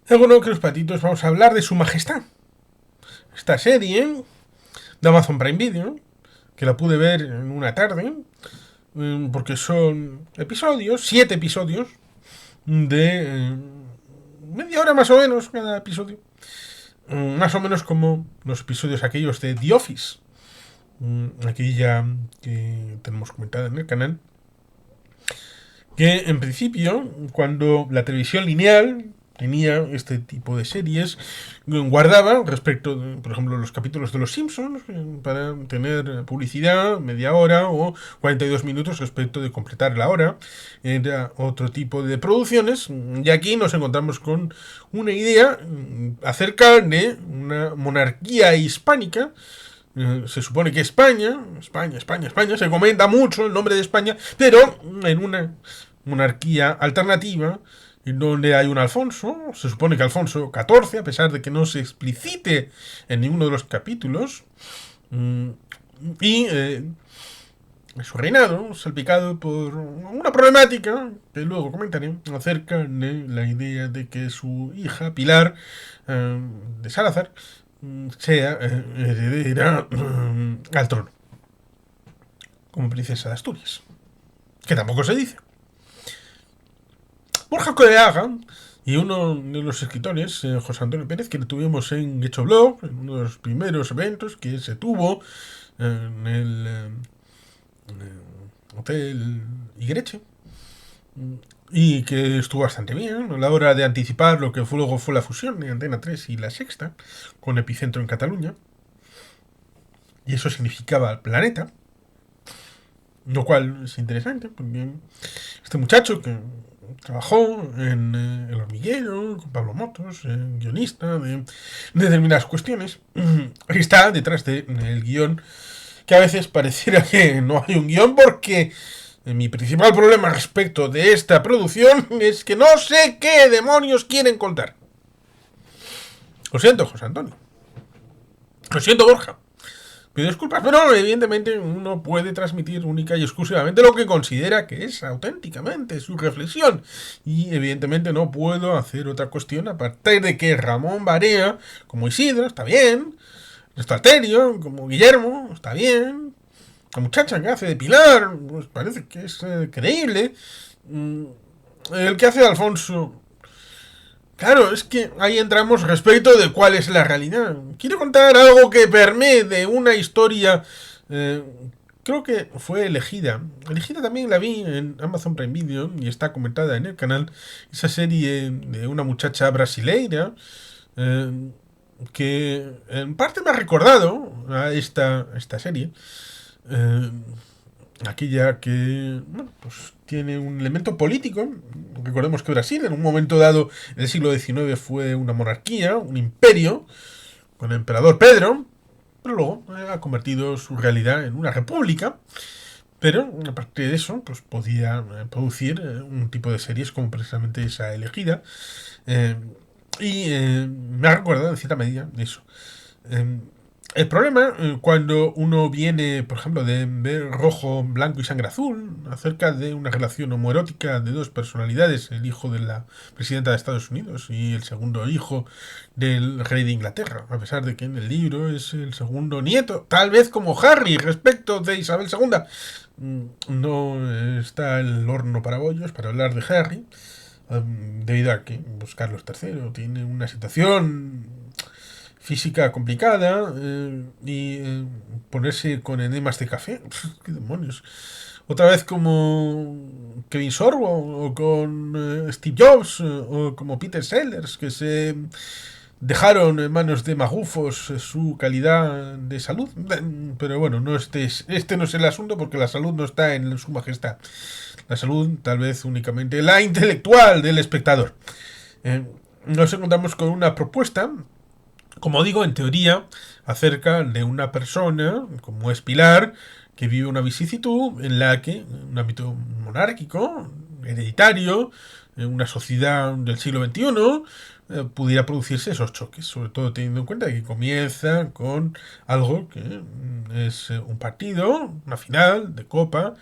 Bueno, que los patitos vamos a hablar de Su Majestad. Esta serie de Amazon Prime Video, que la pude ver en una tarde, porque son episodios, 7 episodios, de media hora más o menos cada episodio. Más o menos como los episodios aquellos de The Office, aquella que tenemos comentada en el canal, que en principio, cuando la televisión lineal tenía este tipo de series, guardaba respecto, por ejemplo, los capítulos de Los Simpsons, para tener publicidad, media hora o 42 minutos respecto de completar la hora. Era otro tipo de producciones, y aquí nos encontramos con una idea acerca de una monarquía hispánica. Se supone que España, se comenta mucho el nombre de España, pero en una monarquía alternativa, en donde hay un Alfonso, se supone que Alfonso XIV, a pesar de que no se explicite en ninguno de los capítulos, y su reinado salpicado por una problemática que luego comentaré acerca de la idea de que su hija Pilar de Salazar sea heredera al trono como princesa de Asturias, que tampoco se dice. Borja Coleaga y uno de los escritores, José Antonio Pérez, que lo tuvimos en Gecho Blog, en uno de los primeros eventos que se tuvo en el Hotel Igreche, y que estuvo bastante bien a la hora de anticipar lo que luego fue la fusión de Antena 3 y La Sexta, con epicentro en Cataluña, y eso significaba planeta, lo cual es interesante, porque este muchacho que trabajó en El Hormiguero, con Pablo Motos, guionista de determinadas cuestiones, está detrás del guión, que a veces pareciera que no hay un guión, porque mi principal problema respecto de esta producción es que no sé qué demonios quieren contar. Lo siento, José Antonio. Lo siento, Borja. Pido disculpas, pero evidentemente uno puede transmitir única y exclusivamente lo que considera que es auténticamente su reflexión. Y evidentemente no puedo hacer otra cuestión aparte de que Ramón Barea, como Isidro, está bien. Alterio, como Guillermo, está bien. La muchacha que hace de Pilar, pues parece que es creíble. El que hace de Alfonso, claro, es que ahí entramos respecto de cuál es la realidad. Quiero contar algo que permee de una historia. eh, Creo que fue elegida. Elegida también la vi en Amazon Prime Video y está comentada en el canal. Esa serie de una muchacha brasileira, eh, que en parte me ha recordado a esta serie. Eh, Aquella que, bueno, pues tiene un elemento político. Recordemos que Brasil en un momento dado en el siglo XIX fue una monarquía, un imperio, con el emperador Pedro, pero luego ha convertido su realidad en una república. Pero aparte de eso, pues podía producir un tipo de series como precisamente esa elegida. Eh, Me ha recordado en cierta medida eso. Eh, el problema, cuando uno viene, por ejemplo, de ver Rojo, Blanco y Sangre Azul, acerca de una relación homoerótica de dos personalidades, el hijo de la presidenta de Estados Unidos y el segundo hijo del rey de Inglaterra, a pesar de que en el libro es el segundo nieto, tal vez como Harry respecto de Isabel II. No está el horno para bollos para hablar de Harry, debido a que pues, Carlos III tiene una situación física complicada, y ponerse con enemas de café. ¿Qué demonios? Otra vez como Kevin Sorbo o con Steve Jobs, o como Peter Sellers, que se dejaron en manos de magufos su calidad de salud. Pero bueno, no este no es el asunto, porque la salud no está en su majestad. La salud tal vez únicamente la intelectual del espectador. Nos encontramos con una propuesta, como digo, en teoría, acerca de una persona, como es Pilar, que vive una vicisitud en la que, en un ámbito monárquico, hereditario, en una sociedad del siglo XXI pudiera producirse esos choques, sobre todo teniendo en cuenta que comienza con algo que es un partido, una final de Copa,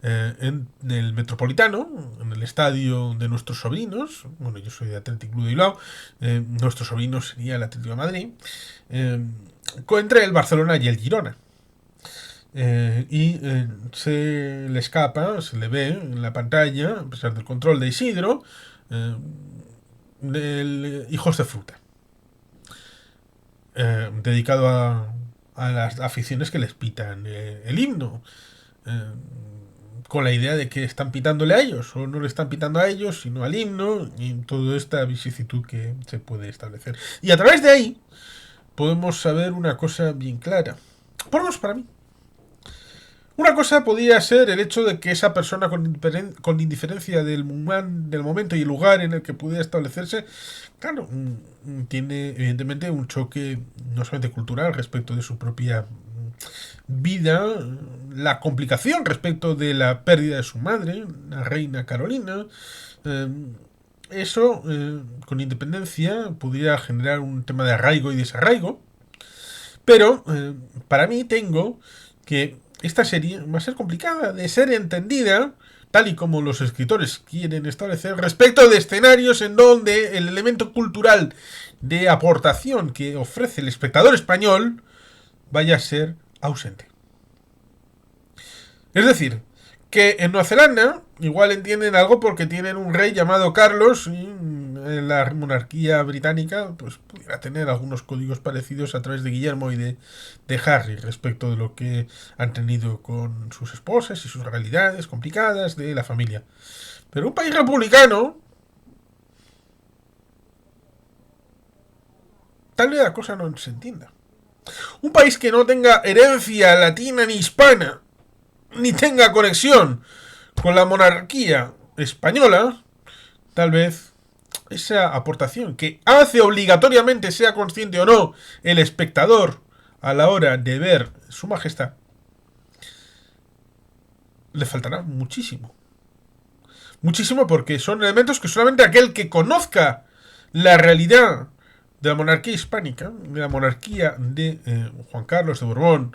en el Metropolitano, en el estadio de nuestros sobrinos. Bueno, yo soy de Athletic Club de Bilbao, nuestro sobrino sería el Atlético de Madrid, entre el Barcelona y el Girona. Se le escapa, se le ve en la pantalla, a pesar del control de Isidro, del Hijos de Fruta, dedicado a las aficiones que les pitan el himno, eh, con la idea de que están pitándole a ellos, o no le están pitando a ellos, sino al himno, y toda esta vicisitud que se puede establecer. Y a través de ahí podemos saber una cosa bien clara, por lo menos para mí. Una cosa podría ser el hecho de que esa persona, con indiferencia del momento y el lugar en el que pudiera establecerse, claro, tiene evidentemente un choque no solamente cultural respecto de su propia vida, la complicación respecto de la pérdida de su madre, la reina Carolina. eh, Eso, con independencia, pudiera generar un tema de arraigo y desarraigo. Pero para mí tengo que esta serie va a ser complicada de ser entendida, tal y como los escritores quieren establecer, respecto de escenarios en donde el elemento cultural de aportación que ofrece el espectador español vaya a ser ausente. Es decir, que en Nueva Zelanda igual entienden algo porque tienen un rey llamado Carlos y la monarquía británica pues pudiera tener algunos códigos parecidos a través de Guillermo y de Harry respecto de lo que han tenido con sus esposas y sus realidades complicadas de la familia. Pero un país republicano, tal vez la cosa no se entienda. Un país que no tenga herencia latina ni hispana, ni tenga conexión con la monarquía española, tal vez esa aportación que hace obligatoriamente, sea consciente o no, el espectador a la hora de ver su majestad, le faltará muchísimo. Muchísimo porque son elementos que solamente aquel que conozca la realidad de la monarquía hispánica, de la monarquía de Juan Carlos de Borbón,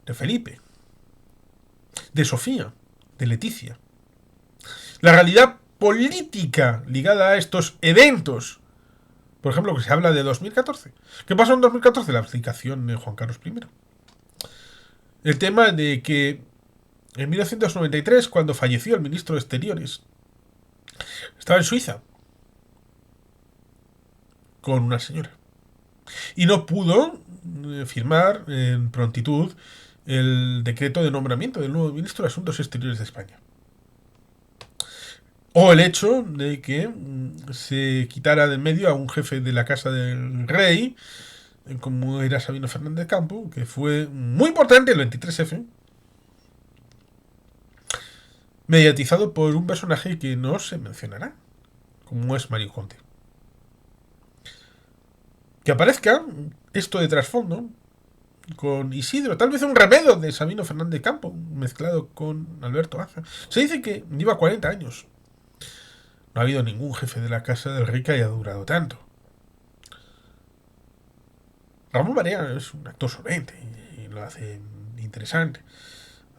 de Felipe, de Sofía, de Leticia, la realidad política ligada a estos eventos. Por ejemplo, que se habla de 2014. ¿Qué pasó en 2014? La abdicación de Juan Carlos I. El tema de que en 1993, cuando falleció el ministro de Exteriores, estaba en Suiza con una señora. Y no pudo firmar en prontitud el decreto de nombramiento del nuevo ministro de Asuntos Exteriores de España. O el hecho de que se quitara del medio a un jefe de la casa del rey, como era Sabino Fernández Campo, que fue muy importante el 23F, mediatizado por un personaje que no se mencionará, como es Mario Conte. Que aparezca esto de trasfondo con Isidro, tal vez un remedo de Sabino Fernández Campo, mezclado con Alberto Aza. Se dice que lleva 40 años. No ha habido ningún jefe de la casa del rey que haya durado tanto. Ramón Barea es un actor solvente y lo hace interesante.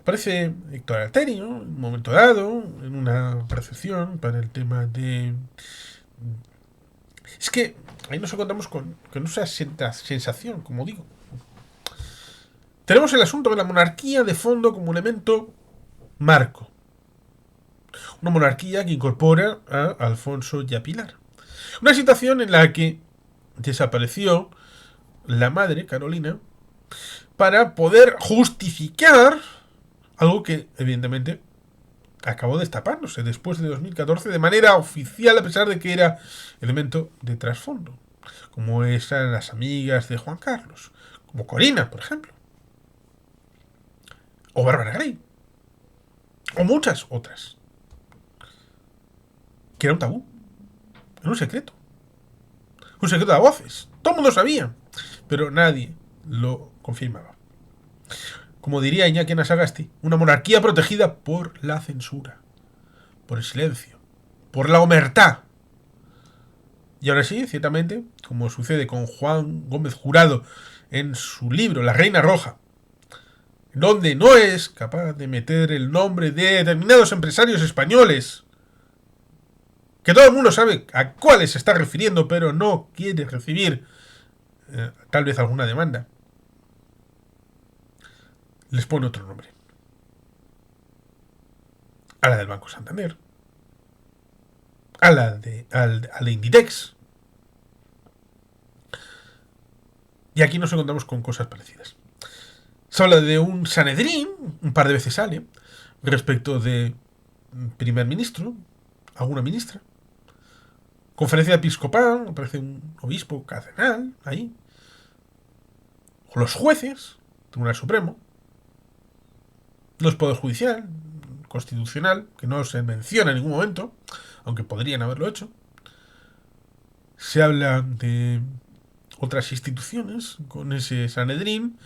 Aparece Héctor Alterio en un momento dado, en una recepción para el tema de... Es que ahí nos encontramos con esa sensación, como digo. Tenemos el asunto de la monarquía de fondo como elemento marco. Una monarquía que incorpora a Alfonso y a Pilar. Una situación en la que desapareció la madre, Carolina, para poder justificar algo que, evidentemente, acabó destapándose después de 2014 de manera oficial, a pesar de que era elemento de trasfondo, como eran las amigas de Juan Carlos, como Corina, por ejemplo, o Bárbara Grey, o muchas otras, que era un tabú, era un secreto a voces, todo el mundo sabía, pero nadie lo confirmaba. Como diría Iñaki Sagasti, una monarquía protegida por la censura, por el silencio, por la omertá. Y ahora sí, ciertamente, como sucede con Juan Gómez Jurado en su libro La Reina Roja, donde no es capaz de meter el nombre de determinados empresarios españoles, que todo el mundo sabe a cuáles se está refiriendo, pero no quiere recibir tal vez alguna demanda, les pone otro nombre. A la del Banco Santander, a la de Inditex. Y aquí nos encontramos con cosas parecidas. Se habla de un Sanedrín, un par de veces sale, respecto de primer ministro, alguna ministra. Conferencia episcopal, aparece un obispo cardenal ahí. O los jueces, Tribunal Supremo. No es Poder Judicial, Constitucional, que no se menciona en ningún momento, aunque podrían haberlo hecho. Se habla de otras instituciones con ese Sanedrín,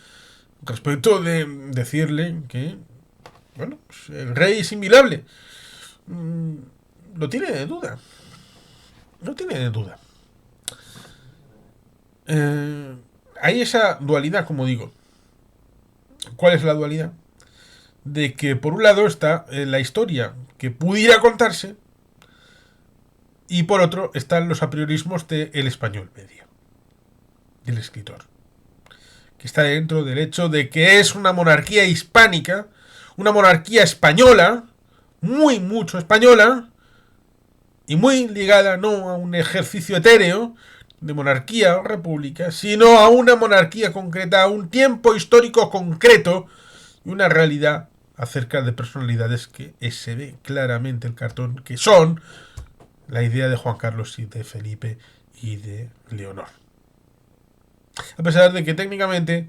respecto de decirle que, bueno, pues el rey es inviolable. Lo tiene de duda. No tiene de duda. Hay esa dualidad, como digo. ¿Cuál es la dualidad? De que por un lado está la historia que pudiera contarse y por otro están los apriorismos del español medio, del escritor, que está dentro del hecho de que es una monarquía hispánica, una monarquía española, mucho española, y muy ligada no a un ejercicio etéreo de monarquía o república, sino a una monarquía concreta, a un tiempo histórico concreto y una realidad acerca de personalidades que se ve claramente el cartón, que son la idea de Juan Carlos y de Felipe y de Leonor. A pesar de que técnicamente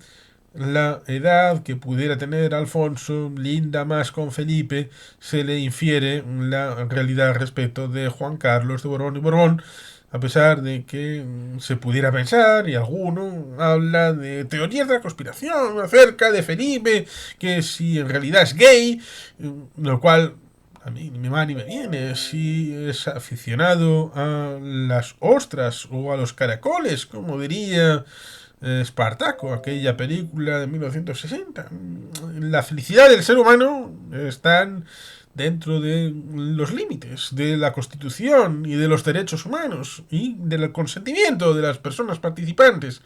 la edad que pudiera tener Alfonso linda más con Felipe, se le infiere la realidad respecto de Juan Carlos de Borbón y Borbón, a pesar de que se pudiera pensar, y alguno habla de teorías de la conspiración acerca de Felipe, que si en realidad es gay, lo cual a mí ni me va ni me viene, si es aficionado a las ostras o a los caracoles, como diría Espartaco, aquella película de 1960. La felicidad del ser humano están dentro de los límites de la Constitución y de los derechos humanos y del consentimiento de las personas participantes,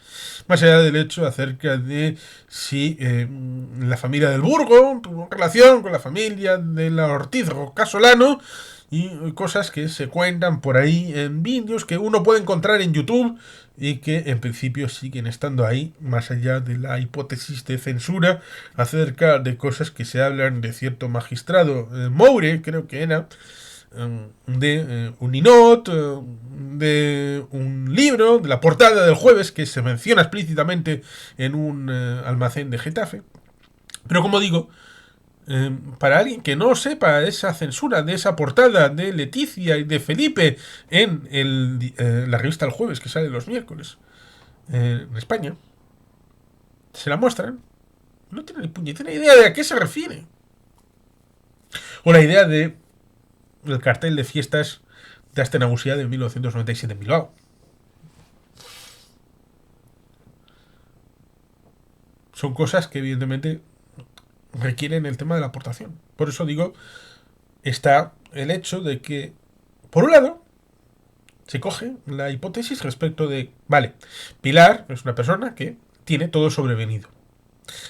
más allá del hecho acerca de si la familia del Burgo tuvo relación con la familia de la Ortiz Casolano, y cosas que se cuentan por ahí en vídeos que uno puede encontrar en YouTube y que en principio siguen estando ahí, más allá de la hipótesis de censura acerca de cosas que se hablan de cierto magistrado, Moure, creo que era, de un ninot, de un libro, de la portada del Jueves, que se menciona explícitamente en un almacén de Getafe. Pero como digo, para alguien que no sepa esa censura de esa portada de Leticia y de Felipe en la revista El Jueves, que sale los miércoles en España, se la muestran, no tiene ni puñetera idea de a qué se refiere. O la idea de el cartel de fiestas de Astenagusía de 1997 en Bilbao. Son cosas que evidentemente requieren el tema de la aportación. Por eso digo, está el hecho de que, por un lado, se coge la hipótesis respecto de, vale, Pilar es una persona que tiene todo sobrevenido.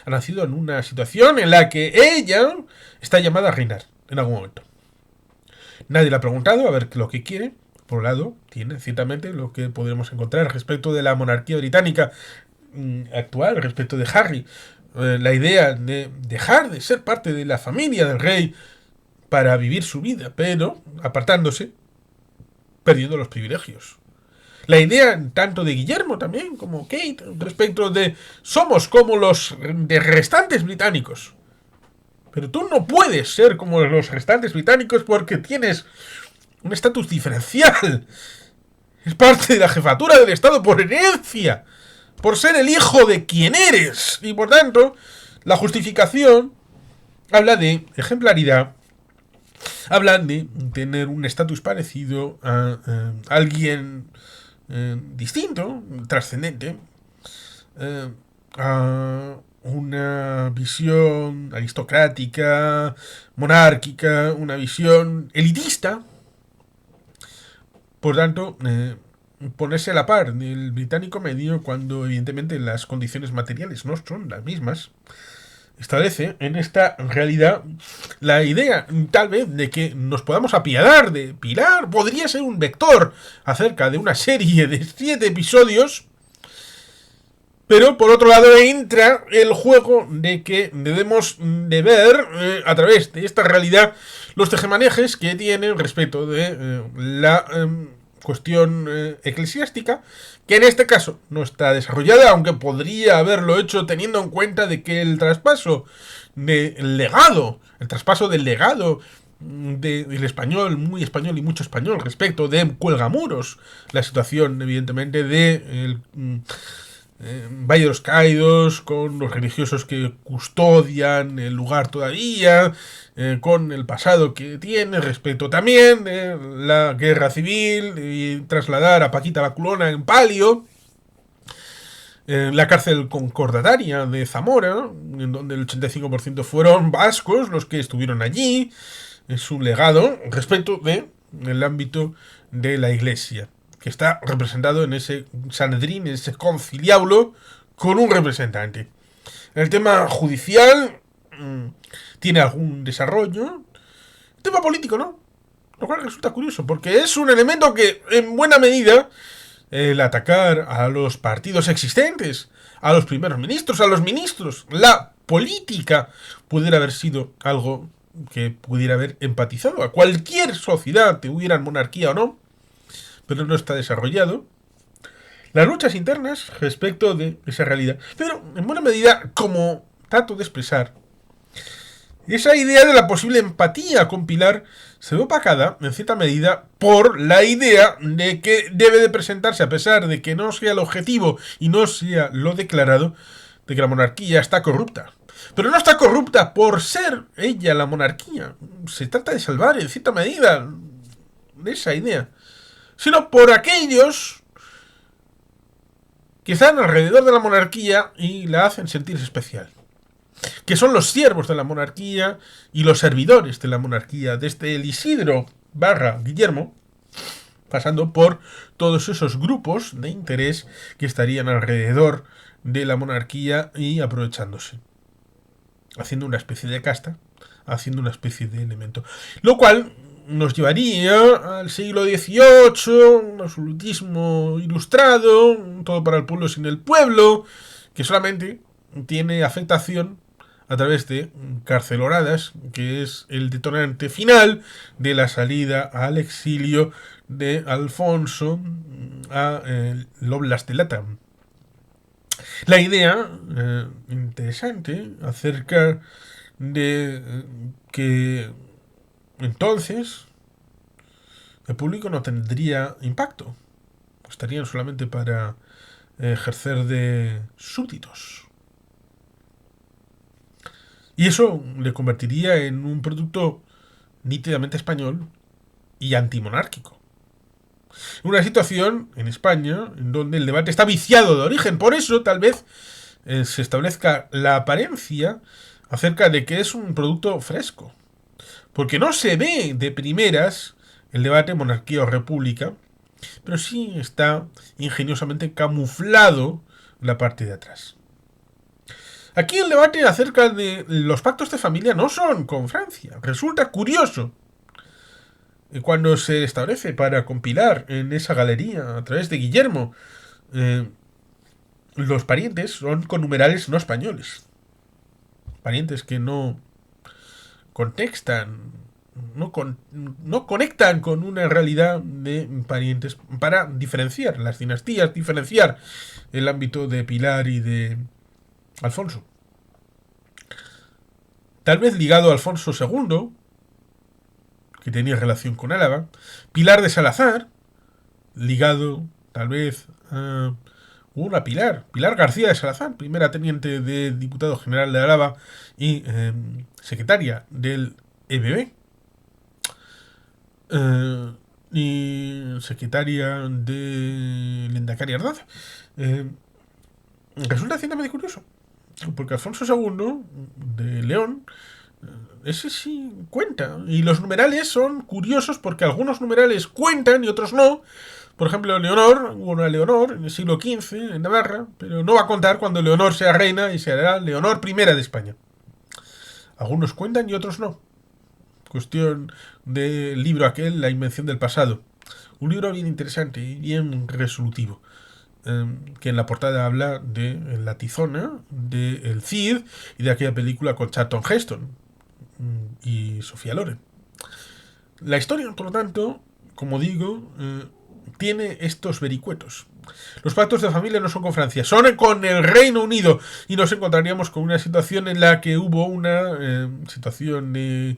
Ha nacido en una situación en la que ella está llamada a reinar en algún momento. Nadie le ha preguntado a ver lo que quiere. Por un lado, tiene ciertamente lo que podríamos encontrar respecto de la monarquía británica actual, respecto de Harry, la idea de dejar de ser parte de la familia del rey para vivir su vida, pero apartándose, perdiendo los privilegios. La idea tanto de Guillermo también como Kate respecto de somos como los restantes británicos, pero tú no puedes ser como los restantes británicos porque tienes un estatus diferencial. Es parte de la jefatura del Estado por herencia, por ser el hijo de quien eres. Y por tanto, la justificación habla de ejemplaridad hablan de tener un estatus parecido a alguien distinto, trascendente, a una visión aristocrática, monárquica, una visión elitista. Por tanto, ponerse a la par del británico medio cuando evidentemente las condiciones materiales no son las mismas, establece en esta realidad la idea tal vez de que nos podamos apiadar de Pilar. Podría ser un vector acerca de una serie de 7 episodios, pero por otro lado entra el juego de que debemos de ver a través de esta realidad los tejemanejes que tienen respecto de la cuestión eclesiástica, que en este caso no está desarrollada, aunque podría haberlo hecho teniendo en cuenta de que el traspaso del legado, del español, muy español y mucho español respecto de Cuelgamuros, la situación evidentemente de Valle de los Caídos, con los religiosos que custodian el lugar todavía, con el pasado que tiene, respecto también de la guerra civil, y trasladar a Paquita la Culona en palio, la cárcel concordataria de Zamora, en donde el 85% fueron vascos los que estuvieron allí. Es un legado respecto de el ámbito de la iglesia, que está representado en ese Sanedrín, en ese conciliábulo, con un representante. El tema judicial tiene algún desarrollo. El tema político, ¿no? Lo cual resulta curioso, porque es un elemento que, en buena medida, el atacar a los partidos existentes, a los primeros ministros, a los ministros, la política, pudiera haber sido algo que pudiera haber empatizado a cualquier sociedad, tuviera monarquía o no, pero no está desarrollado. Las luchas internas respecto de esa realidad, pero en buena medida, como trato de expresar, esa idea de la posible empatía con Pilar se ve opacada, en cierta medida, por la idea de que debe de presentarse, a pesar de que no sea el objetivo y no sea lo declarado, de que la monarquía está corrupta. Pero no está corrupta por ser ella la monarquía. Se trata de salvar, en cierta medida, de esa idea. Sino por aquellos que están alrededor de la monarquía y la hacen sentirse especial, que son los siervos de la monarquía y los servidores de la monarquía, desde el Isidro / Guillermo, pasando por todos esos grupos de interés que estarían alrededor de la monarquía y aprovechándose, haciendo una especie de casta, haciendo una especie de elemento. Lo cual nos llevaría al siglo XVIII, un absolutismo ilustrado, todo para el pueblo sin el pueblo, que solamente tiene afectación a través de carceloradas, que es el detonante final de la salida al exilio de Alfonso a Loblas de Latam. La idea interesante acerca de que entonces el público no tendría impacto, estarían solamente para ejercer de súbditos. Y eso le convertiría en un producto nítidamente español y antimonárquico. Una situación en España en donde el debate está viciado de origen. Por eso, tal vez, se establezca la apariencia acerca de que es un producto fresco. Porque no se ve de primeras el debate monarquía o república, pero sí está ingeniosamente camuflado en la parte de atrás. Aquí el debate acerca de los pactos de familia no son con Francia. Resulta curioso cuando se establece para compilar en esa galería a través de Guillermo los parientes son con numerales no españoles. Parientes que no contextan, no conectan con una realidad de parientes para diferenciar las dinastías, diferenciar el ámbito de Pilar y de Alfonso. Tal vez ligado a Alfonso II, que tenía relación con Álava. Pilar de Salazar, ligado tal vez a una Pilar García de Salazar, primera teniente de diputado general de Álava y secretaria del EBB. eh, y secretaria de Lehendakari Ardaz. Eh, Resulta ciertamente curioso, porque Alfonso II de León, ese sí cuenta. Y los numerales son curiosos porque algunos numerales cuentan y otros no. Por ejemplo, Leonor, hubo una Leonor en el siglo XV en Navarra, pero no va a contar cuando Leonor sea reina y será Leonor I de España. Algunos cuentan y otros no. Cuestión del libro aquel, La invención del pasado. Un libro bien interesante y bien resolutivo. Que en la portada habla de la tizona, de El Cid y de aquella película con Charlton Heston y Sofía Loren. La historia, por lo tanto, como digo, tiene estos vericuetos. Los pactos de familia no son con Francia, son con el Reino Unido. Y nos encontraríamos con una situación en la que hubo una situación de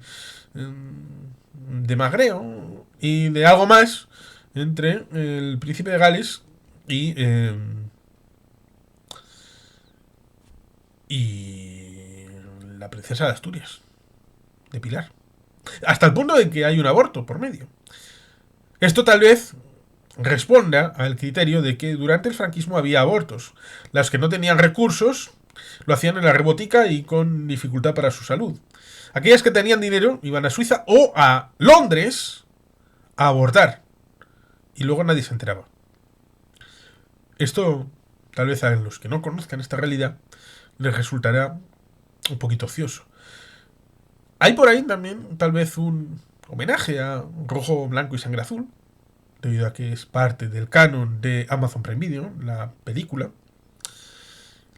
magreo y de algo más entre el príncipe de Gales y la princesa de Asturias, de Pilar. Hasta el punto de que hay un aborto por medio. Esto tal vez responda al criterio de que durante el franquismo había abortos. Las que no tenían recursos lo hacían en la rebotica y con dificultad para su salud. Aquellas que tenían dinero iban a Suiza o a Londres a abortar. Y luego nadie se enteraba. Esto, tal vez a los que no conozcan esta realidad, les resultará un poquito ocioso. Hay por ahí también, tal vez, un homenaje a Rojo, Blanco y Sangre Azul, debido a que es parte del canon de Amazon Prime Video, la película.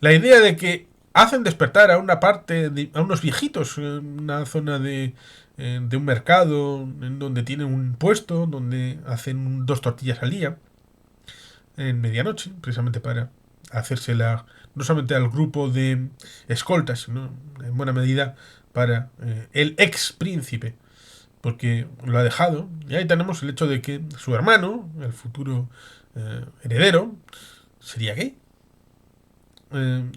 La idea de que hacen despertar a una parte, a unos viejitos en una zona de un mercado, en donde tienen un puesto, donde hacen 2 tortillas al día, en medianoche, precisamente para hacérsela no solamente al grupo de escoltas, sino en buena medida para el ex príncipe, porque lo ha dejado. Y ahí tenemos el hecho de que su hermano, el futuro heredero, sería gay.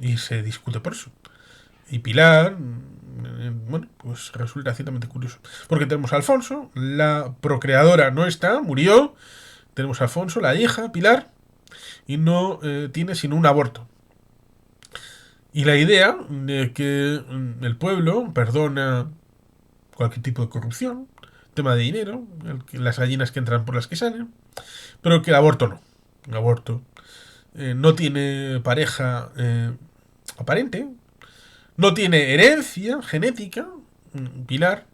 Y se discute por eso. Y Pilar, bueno, pues resulta ciertamente curioso. Porque tenemos a Alfonso, la procreadora no está, murió. Tenemos a Alfonso, la hija, Pilar, y no tiene sino un aborto. Y la idea de que el pueblo perdona cualquier tipo de corrupción, tema de dinero, las gallinas que entran por las que salen, pero que el aborto no. El aborto no tiene pareja aparente, no tiene herencia genética, Pilar,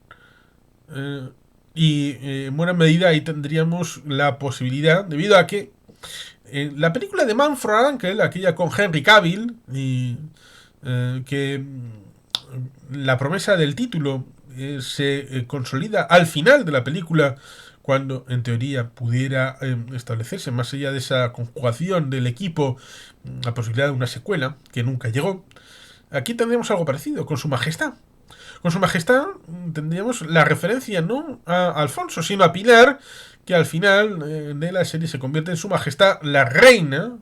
y en buena medida ahí tendríamos la posibilidad, debido a que la película de Man from Uncle, aquella con Henry Cavill, y que la promesa del título se consolida al final de la película, cuando en teoría pudiera establecerse, más allá de esa conjugación del equipo, la posibilidad de una secuela, que nunca llegó. Aquí tendríamos algo parecido, con Su Majestad. Con Su Majestad tendríamos la referencia no a Alfonso, sino a Pilar, que al final de la serie se convierte en Su Majestad la Reina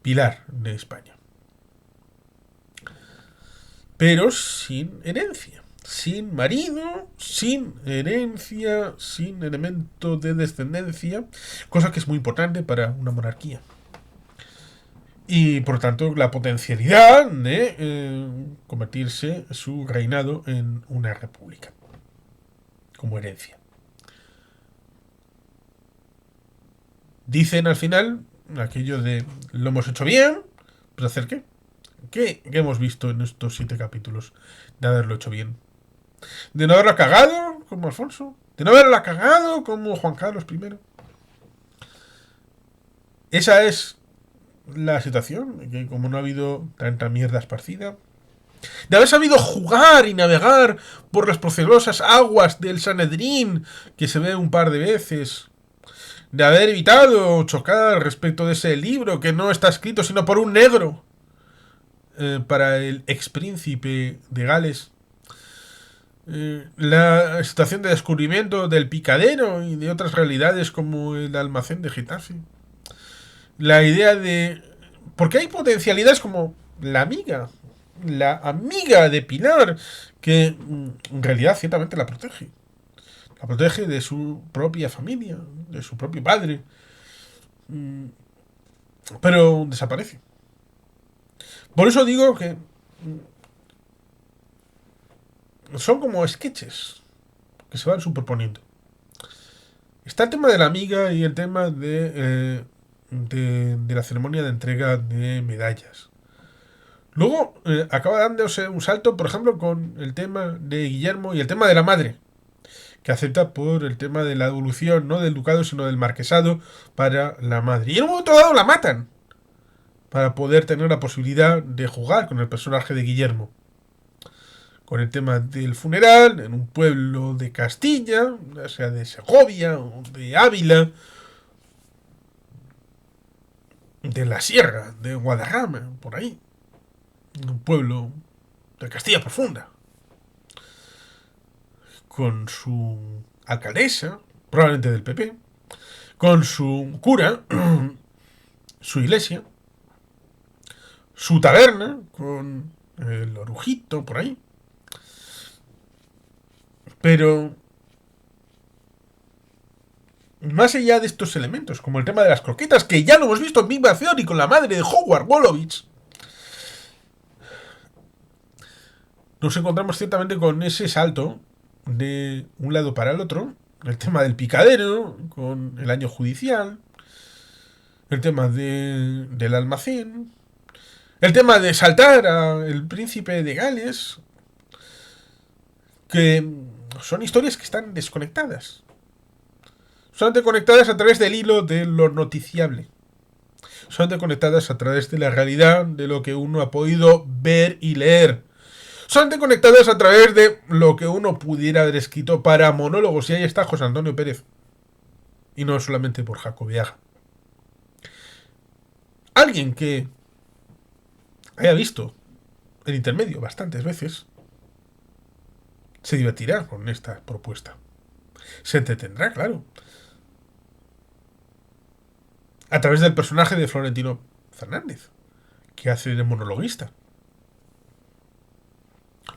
Pilar de España. Pero sin herencia. Sin marido, sin herencia, sin elemento de descendencia, cosa que es muy importante para una monarquía. Y por tanto la potencialidad de convertirse su reinado en una república, como herencia. Dicen al final aquello de lo hemos hecho bien, pues hacer qué. ¿Qué hemos visto en estos 7 capítulos de haberlo hecho bien? ¿De no haberla cagado como Alfonso? ¿De no haberla cagado como Juan Carlos I? Esa es la situación, que como no ha habido tanta mierda esparcida, de haber sabido jugar y navegar por las procelosas aguas del Sanedrín, que se ve un par de veces, de haber evitado chocar respecto de ese libro que no está escrito sino por un negro, para el expríncipe de Gales, la situación de descubrimiento del picadero y de otras realidades como el almacén de Getafe, la idea de... porque hay potencialidades como la amiga de Pilar, que en realidad ciertamente la protege. La protege de su propia familia, de su propio padre. Pero desaparece. Por eso digo que son como sketches que se van superponiendo. Está el tema de la amiga y el tema de la ceremonia de entrega de medallas. Luego acaba dándose un salto, por ejemplo, con el tema de Guillermo y el tema de la madre, que acepta por el tema de la devolución, no del ducado, sino del marquesado para la madre. Y en un momento dado la matan para poder tener la posibilidad de jugar con el personaje de Guillermo. Con el tema del funeral en un pueblo de Castilla, ya sea de Segovia o de Ávila, de la Sierra, de Guadarrama, por ahí. Un pueblo de Castilla Profunda. Con su alcaldesa, probablemente del PP, con su cura, su iglesia, su taberna, con el orujito por ahí. Pero más allá de estos elementos, como el tema de las croquetas, que ya lo hemos visto en Big Bang Theory con la madre de Howard Wolowitz, nos encontramos ciertamente con ese salto de un lado para el otro, el tema del picadero, con el año judicial, el tema del almacén, el tema de saltar al príncipe de Gales, que son historias que están desconectadas. Solamente conectadas a través del hilo de lo noticiable. Solamente conectadas a través de la realidad, de lo que uno ha podido ver y leer. Solamente conectadas a través de lo que uno pudiera haber escrito para monólogos. Y ahí está José Antonio Pérez. Y no solamente por Jacobiaga. Alguien que haya visto el intermedio bastantes veces se divertirá con esta propuesta. Se entretendrá, claro. A través del personaje de Florentino Fernández, que hace de monologuista.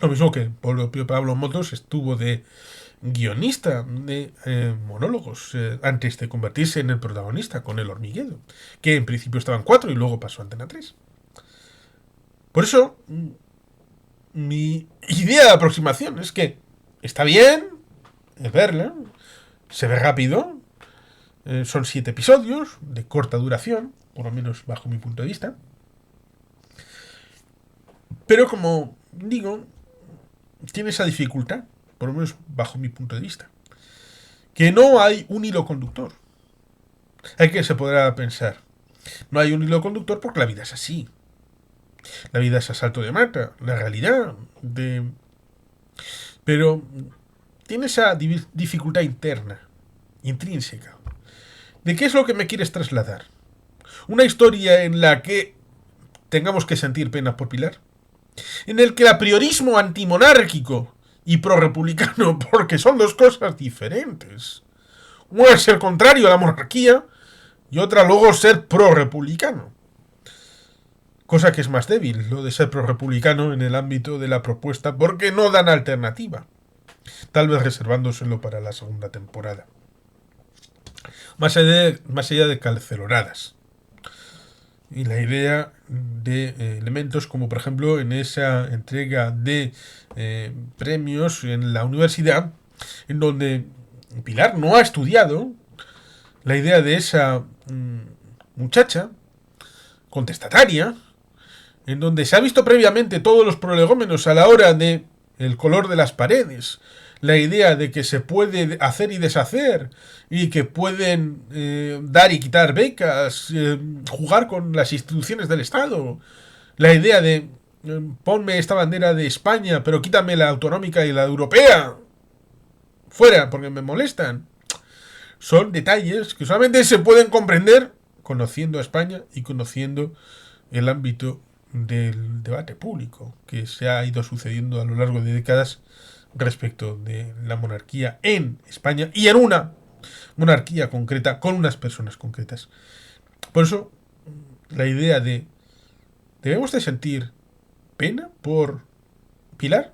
Lo mismo que Pablo Motos estuvo de guionista de monólogos antes de convertirse en el protagonista con El Hormiguero, que en principio estaba en 4 y luego pasó a Antena 3. Por eso, mi idea de aproximación es que está bien verla, se ve rápido, son 7 episodios de corta duración, por lo menos bajo mi punto de vista, pero como digo, tiene esa dificultad, por lo menos bajo mi punto de vista, que no hay un hilo conductor. Hay que se podrá pensar, no hay un hilo conductor porque la vida es así. La vida es a salto de mata, la realidad de... Pero tiene esa dificultad interna, intrínseca. ¿De qué es lo que me quieres trasladar? ¿Una historia en la que tengamos que sentir pena por Pilar? ¿En el que el apriorismo antimonárquico y prorrepublicano, porque son dos cosas diferentes, una es el contrario a la monarquía y otra luego ser prorrepublicano? Cosa que es más débil, lo de ser prorrepublicano en el ámbito de la propuesta, porque no dan alternativa. Tal vez reservándoselo para la segunda temporada. Más allá de calceloradas. Y la idea de elementos como, por ejemplo, en esa entrega de premios en la universidad, en donde Pilar no ha estudiado, la idea de esa muchacha contestataria, en donde se ha visto previamente todos los prolegómenos a la hora de el color de las paredes, la idea de que se puede hacer y deshacer y que pueden dar y quitar becas, jugar con las instituciones del Estado, la idea de ponme esta bandera de España pero quítame la autonómica y la europea fuera porque me molestan, son detalles que solamente se pueden comprender conociendo a España y conociendo el ámbito del debate público que se ha ido sucediendo a lo largo de décadas respecto de la monarquía en España y en una monarquía concreta con unas personas concretas. Por eso, la idea de debemos de sentir pena por Pilar,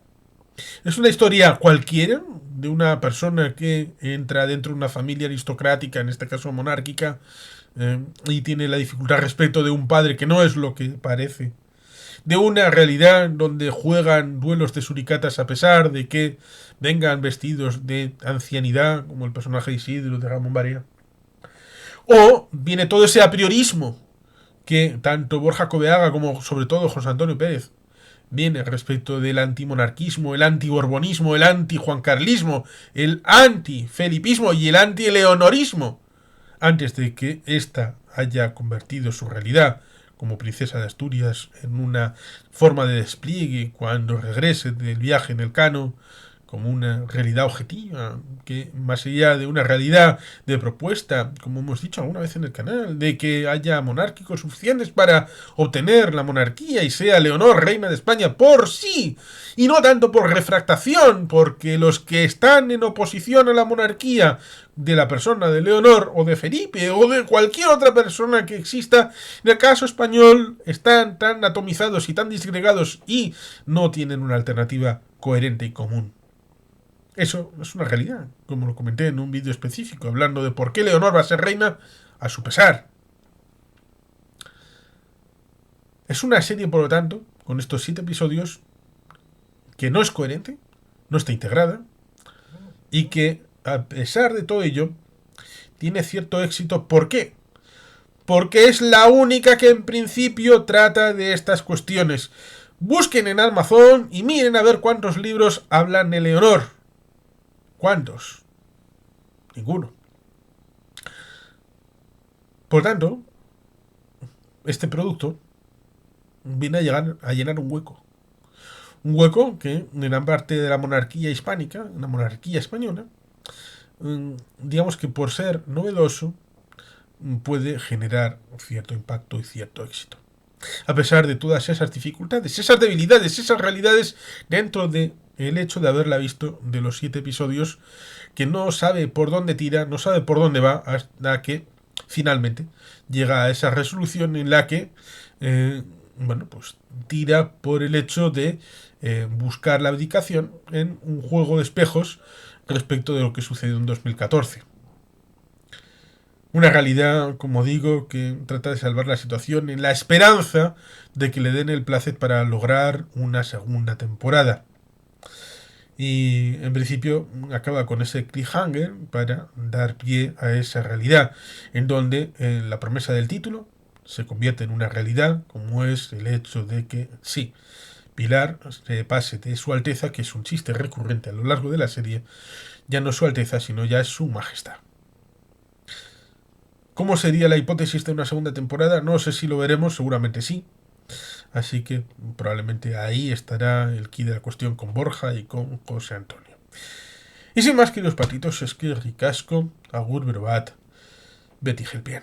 Es una historia cualquiera de una persona que entra dentro de una familia aristocrática, en este caso monárquica, y tiene la dificultad respecto de un padre que no es lo que parece. De una realidad donde juegan duelos de suricatas a pesar de que vengan vestidos de ancianidad, como el personaje de Isidro de Ramón Barea. O viene todo ese apriorismo que tanto Borja Coveaga como sobre todo José Antonio Pérez viene respecto del antimonarquismo, el antiborbonismo, el antijuancarlismo, el antifelipismo y el antileonorismo, antes de que ésta haya convertido su realidad como princesa de Asturias en una forma de despliegue cuando regrese del viaje en el Cano como una realidad objetiva, que más allá de una realidad de propuesta, como hemos dicho alguna vez en el canal, de que haya monárquicos suficientes para obtener la monarquía y sea Leonor reina de España por sí, y no tanto por refractación, porque los que están en oposición a la monarquía de la persona de Leonor o de Felipe o de cualquier otra persona que exista, en el caso español están tan atomizados y tan disgregados y no tienen una alternativa coherente y común. Eso es una realidad, como lo comenté en un vídeo específico, hablando de por qué Leonor va a ser reina a su pesar. Es una serie, por lo tanto, con estos 7 episodios, que no es coherente, no está integrada, y que, a pesar de todo ello, tiene cierto éxito. ¿Por qué? Porque es la única que en principio trata de estas cuestiones. Busquen en Amazon y miren a ver cuántos libros hablan de Leonor. ¿Cuántos? Ninguno. Por tanto, este producto viene a llenar un hueco. Un hueco que en gran parte de la monarquía hispánica, la monarquía española, digamos que por ser novedoso, puede generar cierto impacto y cierto éxito. A pesar de todas esas dificultades, esas debilidades, esas realidades dentro de el hecho de haberla visto de los 7 episodios, que no sabe por dónde tira, no sabe por dónde va, hasta que finalmente llega a esa resolución en la que pues tira por el hecho de buscar la abdicación en un juego de espejos respecto de lo que sucedió en 2014. Una realidad, como digo, que trata de salvar la situación en la esperanza de que le den el placer para lograr una segunda temporada. Y en principio acaba con ese cliffhanger para dar pie a esa realidad, en donde la promesa del título se convierte en una realidad, como es el hecho de que sí, Pilar se pase de Su Alteza, que es un chiste recurrente a lo largo de la serie, ya no es Su Alteza, sino ya es Su Majestad. ¿Cómo sería la hipótesis de una segunda temporada? No sé si lo veremos, seguramente sí. Así que probablemente ahí estará el quid de la cuestión con Borja y con José Antonio. Y sin más, queridos patitos, es que ricasco, agur, berobat, Betty Gelpien.